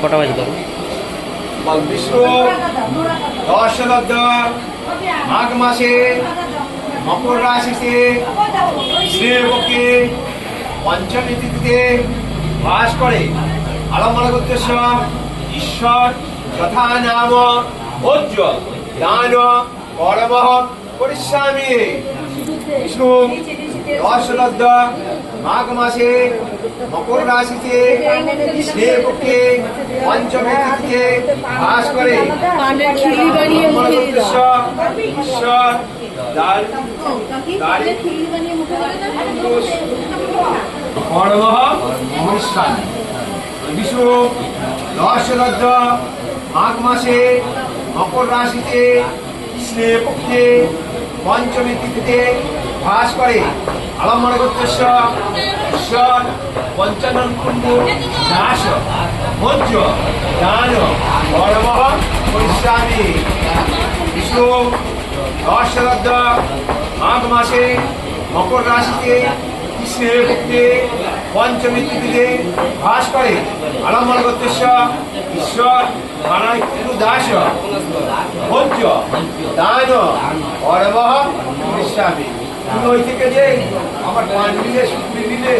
কটা বাজে তো বিষ্ণু দশলব্ধ মাঘ মাসে মকর রাশিতে শ্রীপক্ষে পঞ্চমী তিথিতে বাস করে। আলম্বন করতেছ ঈশ্বর যথা নাম ভোজ্য দান কর্ম করিষ্যামি। বিষ্ণু দশলব্ধ মাঘ মাসে মকর রাশিতে শ্রীপক্ষে পঞ্চমী তিথিতে বাস করে। ঈশ্বর বিষ্ণু দশলব্ধ মাঘ মাসে মকর রাশিতে কৃষ্ণপক্ষে পঞ্চমী তিথিতে বাস করে। আলম্বন করতেছ ঈশ্বর পঞ্চানন কুণ্ড নাশ ভোজ্য দান কর্ম করিষ্যামি। বিষ্ণু দশলব্ধ মাঘ মাসে মকর রাশিতে কৃষ্ণের পক্ষে পঞ্চমী তিথিতে বাস করে। আলম্বন করতেছ ঈশ্বর মানায় কুণ্ডু দাস ভোজ্য দান কর্ম করিষ্যামি। তুমি ওই থেকে যে আমার পাঁচ মিলে শুক্রি দিলে